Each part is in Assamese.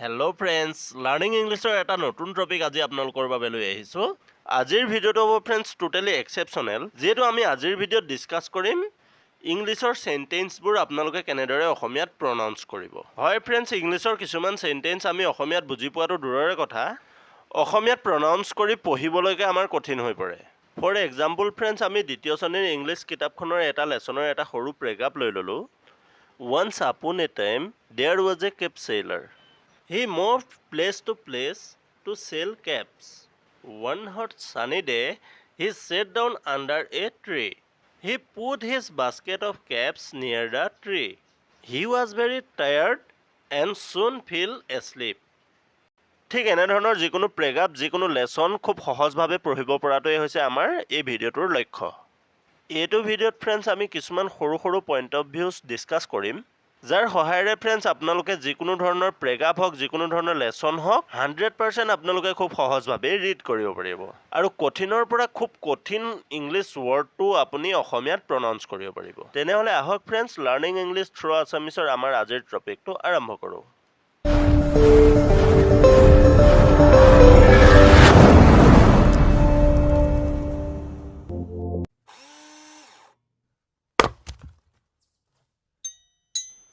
Hello friends, learning English এটা নতুন টপিক আজি আপোনালোকৰ বাবে লৈ আহিছো। আজিৰ ভিডিঅটো হ'ব friends totally exceptional, যেটো আমি আজিৰ ভিডিঅ'ত ডিসকাস কৰিম ইংলিছৰ সেন্টেন্সবোৰ আপোনালোকে কেনেদৰে অসমীয়াত প্ৰনাউন্স কৰিব। হয় friends, ইংলিছৰ কিছুমান সেন্টেন্স আমি অসমীয়াত বুজি পোৱাটো দূৰৰে কথা, অসমীয়াত প্ৰনাউন্স কৰি পঢ়িবলৈকে আমাৰ কঠিন হৈ পৰে। ফৰ এক্সাম্পল friends, আমি দ্বিতীয় শ্ৰেণীৰ ইংলিছ কিতাপখনৰ এটা লেসনৰ এটা সৰু প্ৰেগাপ লৈ ললো। Once upon a time there was a cap sailor. He moved place to place to sell caps. One hot sunny day, he sat down under a tree. He put his basket of caps near the tree. He was very tired and soon fell asleep. ঠিক এনেধৰণৰ যিকোনো প্ৰেগাপ যিকোনো লেসন খুব সহজভাৱে পঢ়িব পৰাটোৱে হৈছে আমাৰ এই ভিডিঅ'টোৰ লক্ষ্য। এইটো ভিডিঅ'ত ফ্ৰেণ্ডছ আমি কিছুমান সৰু সৰু পইণ্ট অফ ভিউজ ডিসকাস কৰিম, যাৰ সহায়েৰে ফ্ৰেণ্ডছ আপোনালোকে যিকোনো ধৰণৰ প্ৰেগাপ হওক যিকোনো ধৰণৰ লেসন হওক 100% আপোনালোকে খুব সহজভাৱে ৰিড কৰিব পাৰিব আৰু কঠিনৰ পৰা খুব কঠিন ইংলিছ ৱৰ্ডটো আপুনি অসমীয়াত প্ৰনাউন্স কৰিব পাৰিব। তেনেহলে আহক ফ্ৰেণ্ডছ, লাৰ্নিং ইংলিছ থ্ৰু আছামিছৰ আমাৰ আজিৰ টপিকটো আৰম্ভ কৰোঁ।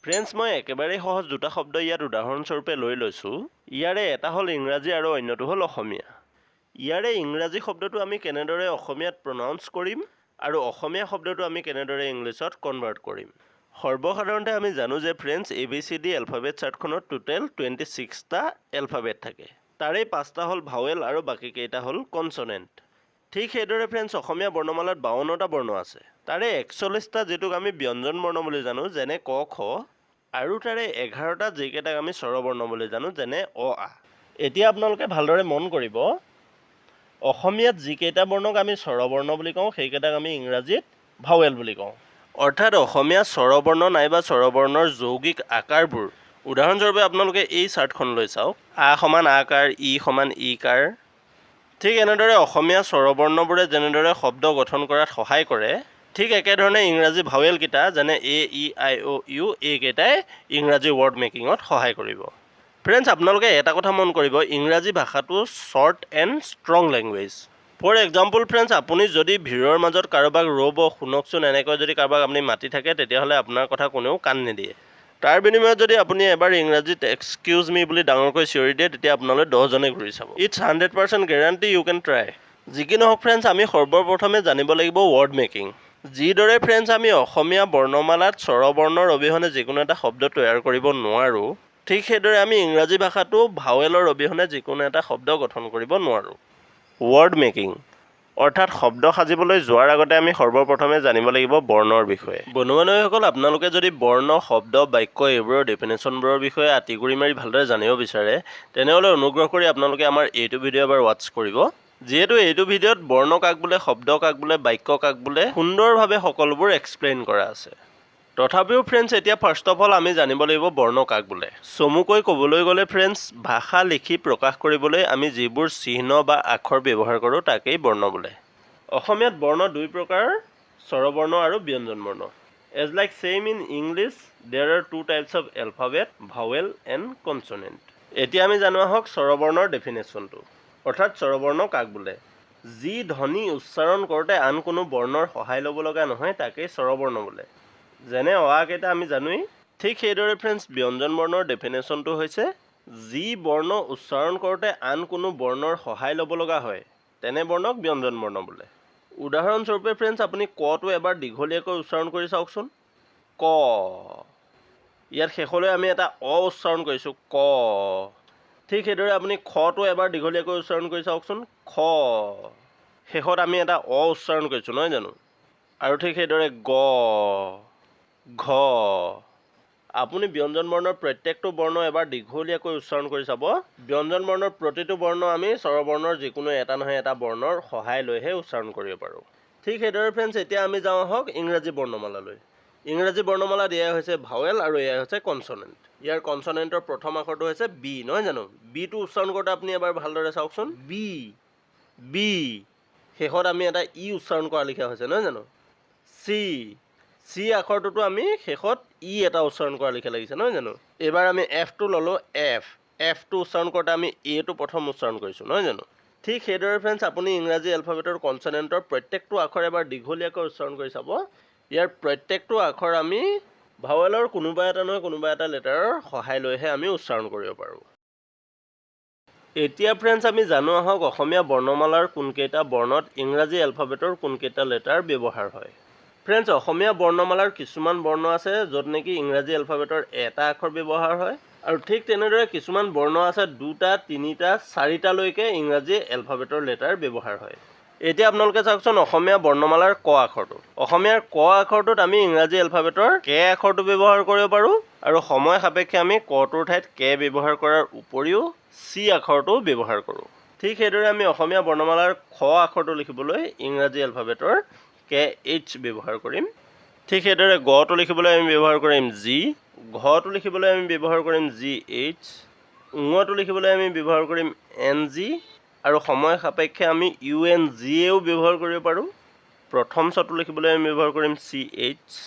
ফ্ৰেণ্ডছ, মই একেবাৰে সহজ দুটা শব্দ ইয়াত উদাহৰণস্বৰূপে লৈ লৈছোঁ। ইয়াৰে এটা হ'ল ইংৰাজী আৰু অন্যটো হ'ল অসমীয়া। ইয়াৰে ইংৰাজী শব্দটো আমি কেনেদৰে অসমীয়াত প্ৰনাউন্স কৰিম আৰু অসমীয়া শব্দটো আমি কেনেদৰে ইংলিছত কনভাৰ্ট কৰিম। সৰ্বসাধাৰণতে আমি জানো যে ফ্ৰেণ্ডছ ABCD এলফাবেট চাৰ্টখনত টোটেল 26টা এলফাবেট থাকে। তাৰে 5টা হ'ল ভাৱেল আৰু বাকী কেইটা হ'ল কনসনেণ্ট। ঠিক সেইদৰে ফ্ৰেণ্ডছ অসমীয়া বৰ্ণমালাত 52টা বৰ্ণ আছে। তাৰে 41টা যেটোক আমি ব্যঞ্জন বৰ্ণ বুলি জানো যেনে ক খ, আৰু তাৰে 11টা যেকেইটাক আমি স্বৰবৰ্ণ বুলি জানো যেনে অ আ। এতিয়া আপোনালোকে ভালদৰে মন কৰিব, অসমীয়াত যিকেইটা বৰ্ণক আমি স্বৰবৰ্ণ বুলি কওঁ সেইকেইটাক আমি ইংৰাজীত ভাৱেল বুলি কওঁ। অৰ্থাৎ অসমীয়া স্বৰবৰ্ণ নাইবা স্বৰবৰ্ণৰ যৌগিক আকাৰবোৰ, উদাহৰণস্বৰূপে আপোনালোকে এই চাৰ্টখন লৈ চাওক, আ সমান আকাৰ, ই সমান ইকাৰ। ঠিক এনেদৰে অসমীয়া স্বৰবৰ্ণবোৰে যেনেদৰে শব্দ গঠন কৰাত সহায় কৰে, ঠিক একেধৰণে ইংৰাজী ভাৱেল কেইটা যেনে এ ই আই অ ইউ এইকেইটাই ইংৰাজী ৱৰ্ড মেকিঙত সহায় কৰিব। ফ্ৰেণ্ডছ, আপোনালোকে এটা কথা মন কৰিব, ইংৰাজী ভাষাটো short and strong language. For example friends, আপুনি যদি ভিৰৰ মাজত কাৰোবাক ৰ'ব শুনকচোন এনেকৈ যদি কাৰোবাক আপুনি মাতি থাকে, তেতিয়াহ'লে আপোনাৰ কথা কোনেও কাণ নিদিয়ে। তাৰ বিনিময়ত যদি আপুনি এবাৰ ইংৰাজীত এক্সকিউজ মি বুলি ডাঙৰকৈ চিঞৰি দিয়ে, তেতিয়া আপোনালৈ 10জনে ঘূৰি চাব। It's 100% guarantee, you can try. যি কি নহওক ফ্ৰেণ্ডছ, আমি সৰ্বপ্ৰথমে জানিব লাগিব ৱৰ্ড মেকিং। যিদৰে ফ্ৰেণ্ডছ আমি অসমীয়া বৰ্ণমালাত স্বৰবৰ্ণৰ অবিহনে যিকোনো এটা শব্দ তৈয়াৰ কৰিব নোৱাৰোঁ, ঠিক সেইদৰে আমি ইংৰাজী ভাষাটো ভাৱেলৰ অবিহনে যিকোনো এটা শব্দ গঠন কৰিব নোৱাৰোঁ। ৱৰ্ড মেকিং অৰ্থাৎ শব্দ সাজিবলৈ যোৱাৰ আগতে আমি সৰ্বপ্ৰথমে জানিব লাগিব বৰ্ণৰ বিষয়ে। বন্ধু-বান্ধৱীসকল, আপোনালোকে যদি বৰ্ণ, শব্দ, বাক্য এইবোৰৰ ডেফিনেশ্যনবোৰৰ বিষয়ে আঁতিগুৰি মাৰি ভালদৰে জানিব বিচাৰে, তেনেহ'লে অনুগ্ৰহ কৰি আপোনালোকে আমাৰ এইটো ভিডিঅ' এবাৰ ৱাটছ কৰিব। যিহেতু এইটো ভিডিঅ'ত বৰ্ণ কাক বোলে, শব্দ কাক বোলে, বাক্য কাক বোলে সুন্দৰভাৱে সকলোবোৰ এক্সপ্লেইন কৰা আছে। তথাপিও ফ্ৰেণ্ডছ, এতিয়া ফাৰ্ষ্ট অফ অল আমি জানিব লাগিব বৰ্ণ কাক বোলে। চমুকৈ ক'বলৈ গ'লে ফ্ৰেণ্ডছ, ভাষা লিখি প্ৰকাশ কৰিবলৈ আমি যিবোৰ চিহ্ন বা আখৰ ব্যৱহাৰ কৰোঁ তাকেই বৰ্ণ বোলে। অসমীয়াত বৰ্ণ দুই প্ৰকাৰ, স্বৰবৰ্ণ আৰু ব্যঞ্জন বৰ্ণ। As like same in English there are 2 types of alphabet, vowel and consonant. এতিয়া আমি জানো আহক স্বৰবৰ্ণৰ ডেফিনেশ্যনটো, অৰ্থাৎ স্বৰবৰ্ণ কাক বোলে। যি ধ্বনি উচ্চাৰণ কৰোঁতে আন কোনো বৰ্ণৰ সহায় ল'ব লগা নহয় তাকেই স্বৰবৰ্ণ বোলে। যেনে অ আ কেইটা আমি জানোৱেই। ঠিক সেইদৰে ফ্ৰেণ্ডছ ব্যঞ্জন বৰ্ণৰ ডেফিনেশ্যনটো হৈছে যি বৰ্ণ উচ্চাৰণ কৰোঁতে আন কোনো বৰ্ণৰ সহায় ল'ব লগা হয় তেনে বৰ্ণক ব্যঞ্জন বৰ্ণ বোলে। উদাহৰণস্বৰূপে ফ্ৰেণ্ডছ, আপুনি কটো এবাৰ দীঘলীয়াকৈ উচ্চাৰণ কৰি চাওকচোন, ক। ইয়াত শেষলৈ আমি এটা অ উচ্চাৰণ কৰিছোঁ, ক। ঠিক সেইদৰে আপুনি খটো এবাৰ দীঘলীয়াকৈ উচ্চাৰণ কৰি চাওকচোন, খ। শেষত আমি এটা অ উচ্চাৰণ কৰিছোঁ, নহয় জানো? আৰু ঠিক সেইদৰে গ, ঘ। আপুনি ব্যঞ্জন বৰ্ণৰ প্ৰত্যেকটো বৰ্ণ এবাৰ দীঘলীয়াকৈ উচ্চাৰণ কৰি চাব। ব্যঞ্জন বৰ্ণৰ প্ৰতিটো বৰ্ণ আমি স্বৰবৰ্ণৰ যিকোনো এটা নহয় এটা বৰ্ণৰ সহায় লৈহে উচ্চাৰণ কৰিব পাৰোঁ। ঠিক সেইদৰে ফ্ৰেণ্ডছ, এতিয়া আমি যাওঁ আহক ইংৰাজী বৰ্ণমালালৈ। ইংৰাজী বৰ্ণমালাত এয়া হৈছে ভাৱেল আৰু এয়া হৈছে কনসনেণ্ট। ইয়াৰ কনসনেণ্টৰ প্ৰথম আখৰটো হৈছে বি, নহয় জানো? বিটো উচ্চাৰণ কৰোঁতে আপুনি এবাৰ ভালদৰে চাওকচোন, বি, বি। শেষত আমি এটা ই উচ্চাৰণ কৰা লিখা হৈছে, নহয় জানো? চি, চি আখৰটোতো আমি শেষত ই এটা উচ্চাৰণ কৰা লিখা লাগিছে, নহয় জানো? এবাৰ আমি এফটো ল'লোঁ, এফ, এফটো উচ্চাৰণ কৰোঁতে আমি এটো প্ৰথম উচ্চাৰণ কৰিছোঁ নহয় জানো ঠিক সেইদৰে ফ্ৰেণ্ডছ আপুনি ইংৰাজী এলফাবেটৰ কনচনেণ্টৰ প্ৰত্যেকটো আখৰ এবাৰ দীঘলীয়াকৈ উচ্চাৰণ কৰি চাব ইয়াৰ প্ৰত্যেকটো আখৰ আমি ভাৱেলৰ কোনোবা এটা নহয় কোনোবা এটা লেটাৰৰ সহায় লৈহে আমি উচ্চাৰণ কৰিব পাৰোঁ এতিয়া ফ্ৰেণ্ডছ আমি জানো আহক অসমীয়া বৰ্ণমালাৰ কোনকেইটা বৰ্ণত ইংৰাজী এলফাবেটৰ কোনকেইটা লেটাৰ ব্যৱহাৰ হয় ফ্ৰেণ্ডছ অসমীয়া বৰ্ণমালাৰ কিছুমান বৰ্ণ আছে য'ত নেকি ইংৰাজী এলফাবেটৰ এটা আখৰ ব্যৱহাৰ হয় আৰু ঠিক তেনেদৰে কিছুমান বৰ্ণ আছে দুটা তিনিটা চাৰিটালৈকে ইংৰাজী এলফাবেটৰ লেটাৰ ব্যৱহাৰ হয় এতিয়া আপোনালোকে চাওকচোন অসমীয়া বৰ্ণমালাৰ ক আখৰটো অসমীয়াৰ ক আখৰটোত আমি ইংৰাজী এলফাবেটৰ কে আখৰটো ব্যৱহাৰ কৰিব পাৰোঁ আৰু সময় সাপেক্ষে আমি কটোৰ ঠাইত কে ব্যৱহাৰ কৰাৰ উপৰিও চি আখৰটো ব্যৱহাৰ কৰোঁ ঠিক সেইদৰে আমি অসমীয়া বৰ্ণমালাৰ খ আখৰটো লিখিবলৈ ইংৰাজী এলফাবেটৰ কে এইচ ব্যৱহাৰ কৰিম ঠিক সেইদৰে গটো লিখিবলৈ আমি ব্যৱহাৰ কৰিম জি ঘটো লিখিবলৈ আমি ব্যৱহাৰ কৰিম জি এইচ ঙটো লিখিবলৈ আমি ব্যৱহাৰ কৰিম এন জি আৰু সময় সাপেক্ষে আমি ইউ এন জিয়েও ব্যৱহাৰ কৰিব পাৰোঁ প্ৰথম চটো লিখিবলৈ আমি ব্যৱহাৰ কৰিম চি এইচ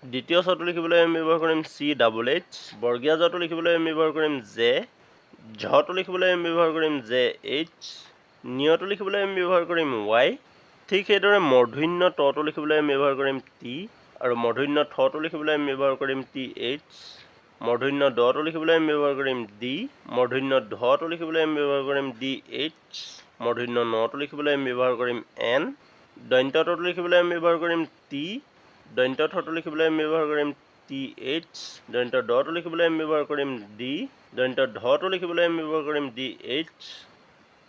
দ্বিতীয় চটো লিখিবলৈ আমি ব্যৱহাৰ কৰিম চি ডাবল এইচ বৰ্গীয় জটো লিখিবলৈ আমি ব্যৱহাৰ কৰিম জে ঝটো লিখিবলৈ আমি ব্যৱহাৰ কৰিম জে এইচ নিয়টো লিখিবলৈ আমি ব্যৱহাৰ কৰিম ৱাই ঠিক সেইদৰে মূৰ্ধন্য টটো লিখিবলৈ আমি ব্যৱহাৰ কৰিম টি আৰু মূৰ্ধন্য থটো লিখিবলৈ আমি ব্যৱহাৰ কৰিম টি এইচ মূৰ্ধন্য ডটো লিখিবলৈ আমি ব্যৱহাৰ কৰিম ডি মূৰ্ধন্য ধটো লিখিবলৈ আমি ব্যৱহাৰ কৰিম ডি এইচ মূৰ্ধন্য নটো লিখিবলৈ আমি ব্যৱহাৰ কৰিম এন দন্ত্য টটো লিখিবলৈ আমি ব্যৱহাৰ কৰিম টি দন্ত্য থটো লিখিবলৈ আমি ব্যৱহাৰ কৰিম টি এইচ দন্ত্য ডটো লিখিবলৈ আমি ব্যৱহাৰ কৰিম ডি দন্ত্য ধটো লিখিবলৈ আমি ব্যৱহাৰ কৰিম ডি এইচ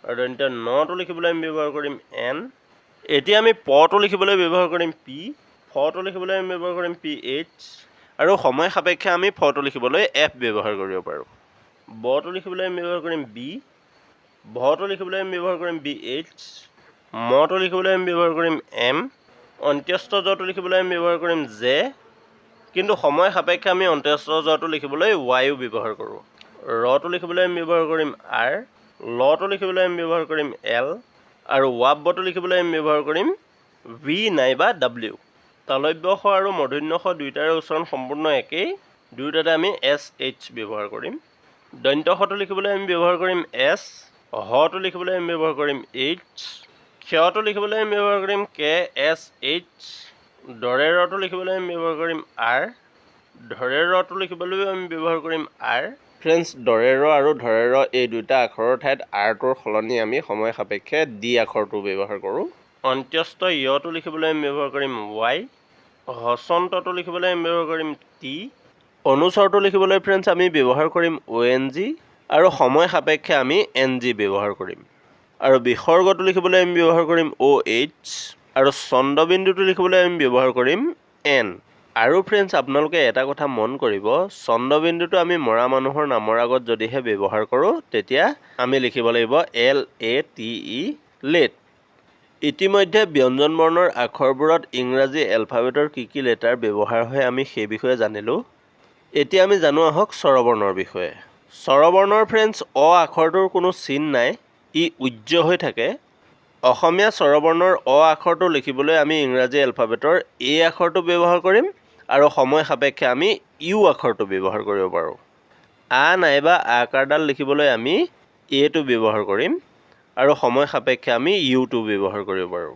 আৰু দন্ত্য নটো লিখিবলৈ আমি ব্যৱহাৰ কৰিম এন এতিয়া আমি পটো লিখিবলৈ ব্যৱহাৰ কৰিম পি ফটো লিখিবলৈ আমি ব্যৱহাৰ কৰিম পি এইচ আৰু সময় সাপেক্ষে আমি ফটো লিখিবলৈ এফ ব্যৱহাৰ কৰিব পাৰোঁ বটো লিখিবলৈ আমি ব্যৱহাৰ কৰিম বি ভটো লিখিবলৈ আমি ব্যৱহাৰ কৰিম বি এইচ মটো লিখিবলৈ আমি ব্যৱহাৰ কৰিম এম অন্ত্যস্ত জটো লিখিবলৈ আমি ব্যৱহাৰ কৰিম জে কিন্তু সময় সাপেক্ষে আমি অন্ত্যস্ত জটো লিখিবলৈ ৱাইও ব্যৱহাৰ কৰোঁ ৰটো লিখিবলৈ আমি ব্যৱহাৰ কৰিম আৰ লটো লিখিবলৈ আমি ব্যৱহাৰ কৰিম এল আৰু ৱাবটো লিখিবলৈ আমি ব্যৱহাৰ কৰিম ভি নাইবা ডব্লিউ তালব্য শ আৰু মূৰ্ধন্য শ দুয়োটাৰে উচ্চাৰণ সম্পূৰ্ণ একেই দুয়োটাতে আমি এছ এইচ ব্যৱহাৰ কৰিম দন্ত্য শটো লিখিবলৈ আমি ব্যৱহাৰ কৰিম এছ হটো লিখিবলৈ আমি ব্যৱহাৰ কৰিম এইচ ক্ষটো লিখিবলৈ আমি ব্যৱহাৰ কৰিম কে এছ এইচ দৰে ৰটো লিখিবলৈ আমি ব্যৱহাৰ কৰিম আৰ ধৰে ৰটো লিখিবলৈও আমি ব্যৱহাৰ কৰিম আৰ ফ্ৰেণ্ডছ দৰে ৰ আৰু ধৰে ৰ এই দুটা আখৰৰ ঠাইত আৰটোৰ সলনি আমি সময় সাপেক্ষে ডি আখৰটো ব্যৱহাৰ কৰোঁ অন্ত্যস্ত ইয়টো লিখিবলৈ আমি ব্যৱহাৰ কৰিম ৱাই হচন্তটো লিখিবলৈ আমি ব্যৱহাৰ কৰিম টি অনুস্বৰটো লিখিবলৈ ফ্ৰেণ্ডছ আমি ব্যৱহাৰ কৰিম অ' এন জি আৰু সময় সাপেক্ষে আমি এন জি ব্যৱহাৰ কৰিম আৰু বিসৰ্গটো লিখিবলৈ আমি ব্যৱহাৰ কৰিম অ' এইচ আৰু চন্দ্ৰবিন্দুটো লিখিবলৈ আমি ব্যৱহাৰ কৰিম এন আৰু ফ্ৰেণ্ডছ আপোনালোকে এটা কথা মন কৰিব চন্দ্ৰবিন্দুটো আমি মৰা মানুহৰ নামৰ আগত যদিহে ব্যৱহাৰ কৰোঁ তেতিয়া আমি লিখিব লাগিব এল এ টি ই লেট ইতিমধ্যে ব্যঞ্জন বৰ্ণৰ আখৰবোৰত ইংৰাজী এলফাবেটৰ কি লেটাৰ ব্যৱহাৰ হয় আমি সেই বিষয়ে জানিলোঁ এতিয়া আমি জানো আহক স্বৰবৰ্ণৰ বিষয়ে স্বৰবৰ্ণৰ ফ্ৰেণ্ডছ অ আখৰটোৰ কোনো চিন নাই ই উজ্জ্ব হৈ থাকে অসমীয়া স্বৰবৰ্ণৰ অ আখৰটো লিখিবলৈ আমি ইংৰাজী এলফাবেটৰ এ আখৰটো ব্যৱহাৰ কৰিম আৰু সময় সাপেক্ষে আমি ইউ আখৰটো ব্যৱহাৰ কৰিব পাৰোঁ আ নাইবা আকাৰডাল লিখিবলৈ আমি এটো ব্যৱহাৰ কৰিম আৰু সময় সাপেক্ষে আমি ইউটো ব্যৱহাৰ কৰিব পাৰোঁ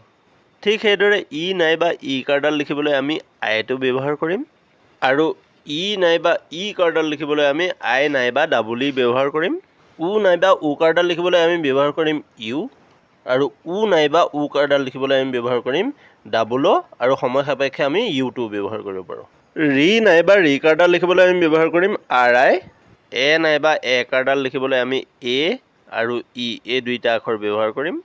ঠিক সেইদৰে ই নাইবা ই কাৰডাল লিখিবলৈ আমি আইটো ব্যৱহাৰ কৰিম আৰু ই নাইবা ই কাৰডাল লিখিবলৈ আমি আই নাইবা ডাবল ই ব্যৱহাৰ কৰিম উ নাইবা উ কাৰডাল লিখিবলৈ আমি ব্যৱহাৰ কৰিম ইউ আৰু উ নাইবা উ কাৰডাল লিখিবলৈ আমি ব্যৱহাৰ কৰিম ডাবল অ' আৰু সময় সাপেক্ষে আমি ইউটো ব্যৱহাৰ কৰিব পাৰোঁ ৰি নাইবা ৰি কাৰডাল লিখিবলৈ আমি ব্যৱহাৰ কৰিম আৰ আই এ নাইবা এ কাৰডাল লিখিবলৈ আমি এ আৰু ই এই দুইটা আখৰ ব্যৱহাৰ কৰিম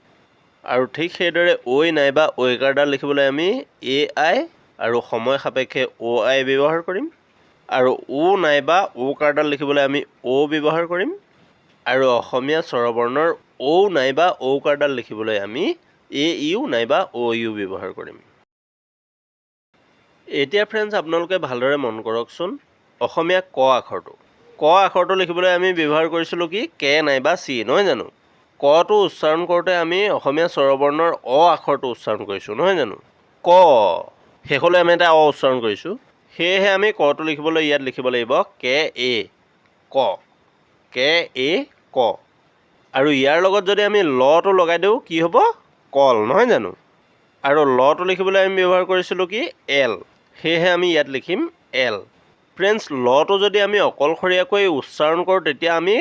আৰু ঠিক সেইদৰে ঐ নাইবা ঐ কাৰডাল লিখিবলৈ আমি এ আই আৰু সময় সাপেক্ষে অ' আই ব্যৱহাৰ কৰিম আৰু ও নাইবা ও কাৰডাল লিখিবলৈ আমি অ' ব্যৱহাৰ কৰিম আৰু অসমীয়া স্বৰবৰ্ণৰ ঔ নাইবা ঔ কাৰডাল লিখিবলৈ আমি এ ইউ নাইবা অ' ইউ ব্যৱহাৰ কৰিম এতিয়া ফ্ৰেণ্ডছ আপোনালোকে ভালদৰে মন কৰকচোন অসমীয়া ক আখৰটো লিখিবলৈ আমি ব্যৱহাৰ কৰিছিলোঁ কি কে নাইবা চি নহয় জানো কটো উচ্চাৰণ কৰোঁতে আমি অসমীয়া স্বৰবৰ্ণৰ অ আখৰটো উচ্চাৰণ কৰিছোঁ নহয় জানো ক শেষলৈ আমি এটা অ উচ্চাৰণ কৰিছোঁ সেয়েহে আমি কটো লিখিবলৈ ইয়াত লিখিব লাগিব কে এ ক কে এ ক আৰু ইয়াৰ লগত যদি আমি লটো লগাই দিওঁ কি হ'ব কল নহয় জানো আৰু লটো লিখিবলৈ আমি ব্যৱহাৰ কৰিছিলোঁ কি এল সেয়েহে আমি ইয়াত লিখিম এল ফ্ৰেণ্ডছ লটো যদি আমি অকলশৰীয়াকৈ উচ্চাৰণ কৰোঁ তেতিয়া আমি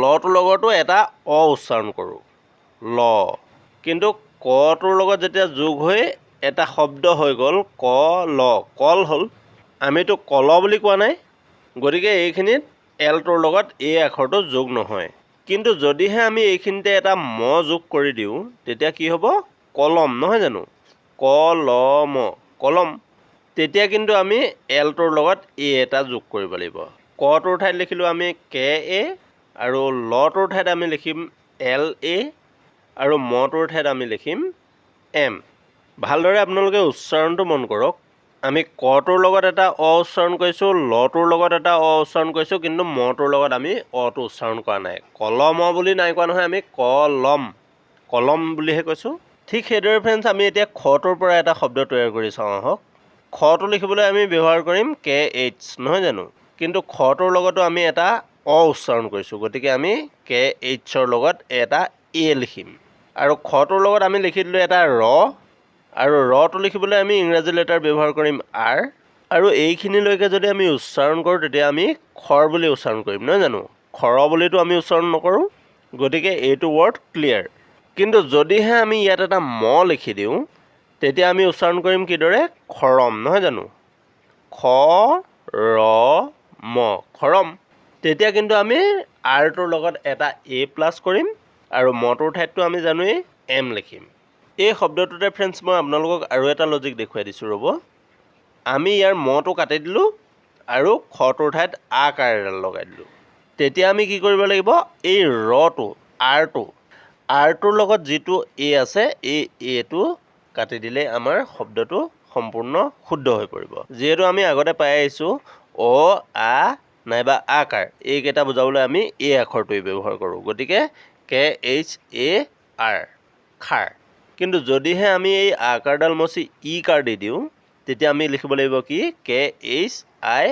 লটোৰ লগতো এটা অ উচ্চাৰণ কৰোঁ ল কিন্তু কটোৰ লগত যেতিয়া যোগ হৈ এটা শব্দ হৈ গ'ল ক ল কল হ'ল আমিতো কল বুলি কোৱা নাই গতিকে এইখিনিত এলটোৰ লগত এই আখৰটো যোগ নহয় কিন্তু যদিহে আমি এইখিনিতে এটা ম যোগ কৰি দিওঁ তেতিয়া কি হ'ব কলম নহয় জানো কলম কলম তেতিয়া কিন্তু আমি এলটোৰ লগত এ এটা যোগ কৰিব লাগিব কটোৰ ঠাইত লিখিলোঁ আমি কে এ আৰু লটোৰ ঠাইত আমি লিখিম এল এ আৰু মটোৰ ঠাইত আমি লিখিম এম ভালদৰে আপোনালোকে উচ্চাৰণটো মন কৰক আমি কটোৰ লগত এটা অ উচ্চাৰণ কৰিছোঁ লটোৰ লগত এটা অ উচ্চাৰণ কৰিছোঁ কিন্তু মটোৰ লগত আমি অটো উচ্চাৰণ কৰা নাই কলম বুলি নাই কোৱা নহয় আমি কলম বুলিহে কৈছোঁ ঠিক সেইদৰে ফ্ৰেণ্ডছ আমি এতিয়া খটোৰ পৰা এটা শব্দ তৈয়াৰ কৰি চাওঁ আহক খটো লিখিবলৈ আমি ব্যৱহাৰ কৰিম কে এইচ নহয় জানো কিন্তু খটোৰ লগতো আমি এটা অ উচ্চাৰণ কৰিছোঁ গতিকে আমি কে এইচৰ লগত এটা এ লিখিম আৰু খটোৰ লগত আমি লিখি দিলোঁ এটা ৰ আৰু ৰটো লিখিবলৈ আমি ইংৰাজী লেটাৰ ব্যৱহাৰ কৰিম আৰ আৰু এইখিনিলৈকে যদি আমি উচ্চাৰণ কৰোঁ তেতিয়া আমি খৰ বুলি উচ্চাৰণ কৰিম নহয় জানো খৰ বুলিতো আমি উচ্চাৰণ নকৰোঁ গতিকে এইটো ৱৰ্ড ক্লিয়াৰ কিন্তু যদিহে আমি ইয়াত এটা ম লিখি দিওঁ তেতিয়া আমি উচ্চাৰণ কৰিম কিদৰে খৰম নহয় জানো খ ৰ ম খৰম তেতিয়া কিন্তু আমি আৰটোৰ লগত এটা এ প্লাছ কৰিম আৰু মটোৰ ঠাইতটো আমি জানোৱেই এম লিখিম এই শব্দটোতে ফ্ৰেণ্ডছ মই আপোনালোকক আৰু এটা লজিক দেখুৱাই দিছোঁ ৰ'ব আমি ইয়াৰ মটো কাটি দিলোঁ আৰু খটোৰ ঠাইত আকাৰ এডাল লগাই দিলোঁ তেতিয়া আমি কি কৰিব লাগিব এই ৰটো আৰটোৰ লগত যিটো এ আছে এই এটো কাটি দিলে আমাৰ শব্দটো সম্পূৰ্ণ শুদ্ধ হৈ পৰিব যিহেতু আমি আগতে পাই আহিছোঁ অ আ নাইবা আকাৰ এইকেইটা বুজাবলৈ আমি এ আখৰটোৱে ব্যৱহাৰ কৰোঁ গতিকে কে এইচ এ আৰ খাৰ কিন্তু যদিহে আমি এই আকাৰডাল মচি ই কাৰ দি দিওঁ তেতিয়া আমি লিখিব লাগিব কি কে এইচ আই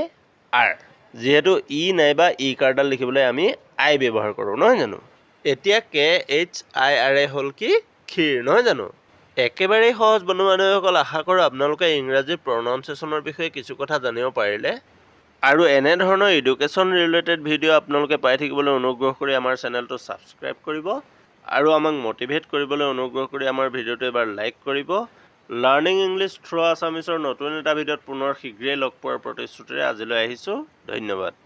আৰ যিহেতু ই নাইবা ই কাৰডাল লিখিবলৈ আমি আই ব্যৱহাৰ কৰোঁ নহয় জানো এতিয়া কে এইচ আই আৰ এ হ'ল কি ক্ষীৰ নহয় জানো একেবাৰেই সহজ বন্ধু বান্ধৱীসকল আশা কৰোঁ আপোনালোকে ইংৰাজী প্ৰনাউন্সিয়েশ্যনৰ বিষয়ে কিছু কথা জানিব পাৰিলে আৰু এনেধৰণৰ এডুকেশ্যন ৰিলেটেড ভিডিঅ' আপোনালোকে পাই থাকিবলৈ অনুগ্ৰহ কৰি আমাৰ চেনেলটো ছাবস্ক্ৰাইব কৰিব আৰু আমাক মটিভেট কৰিবলৈ অনুগ্ৰহ কৰি আমাৰ ভিডিঅ'টো এবাৰ লাইক কৰিব লাৰ্ণিং ইংলিছ থ্ৰু আছামিছৰ নতুন এটা ভিডিঅ'ত পুনৰ শীঘ্ৰেই লগ পোৱাৰ প্ৰতিশ্ৰুতিৰে আজিলৈ আহিছোঁ ধন্যবাদ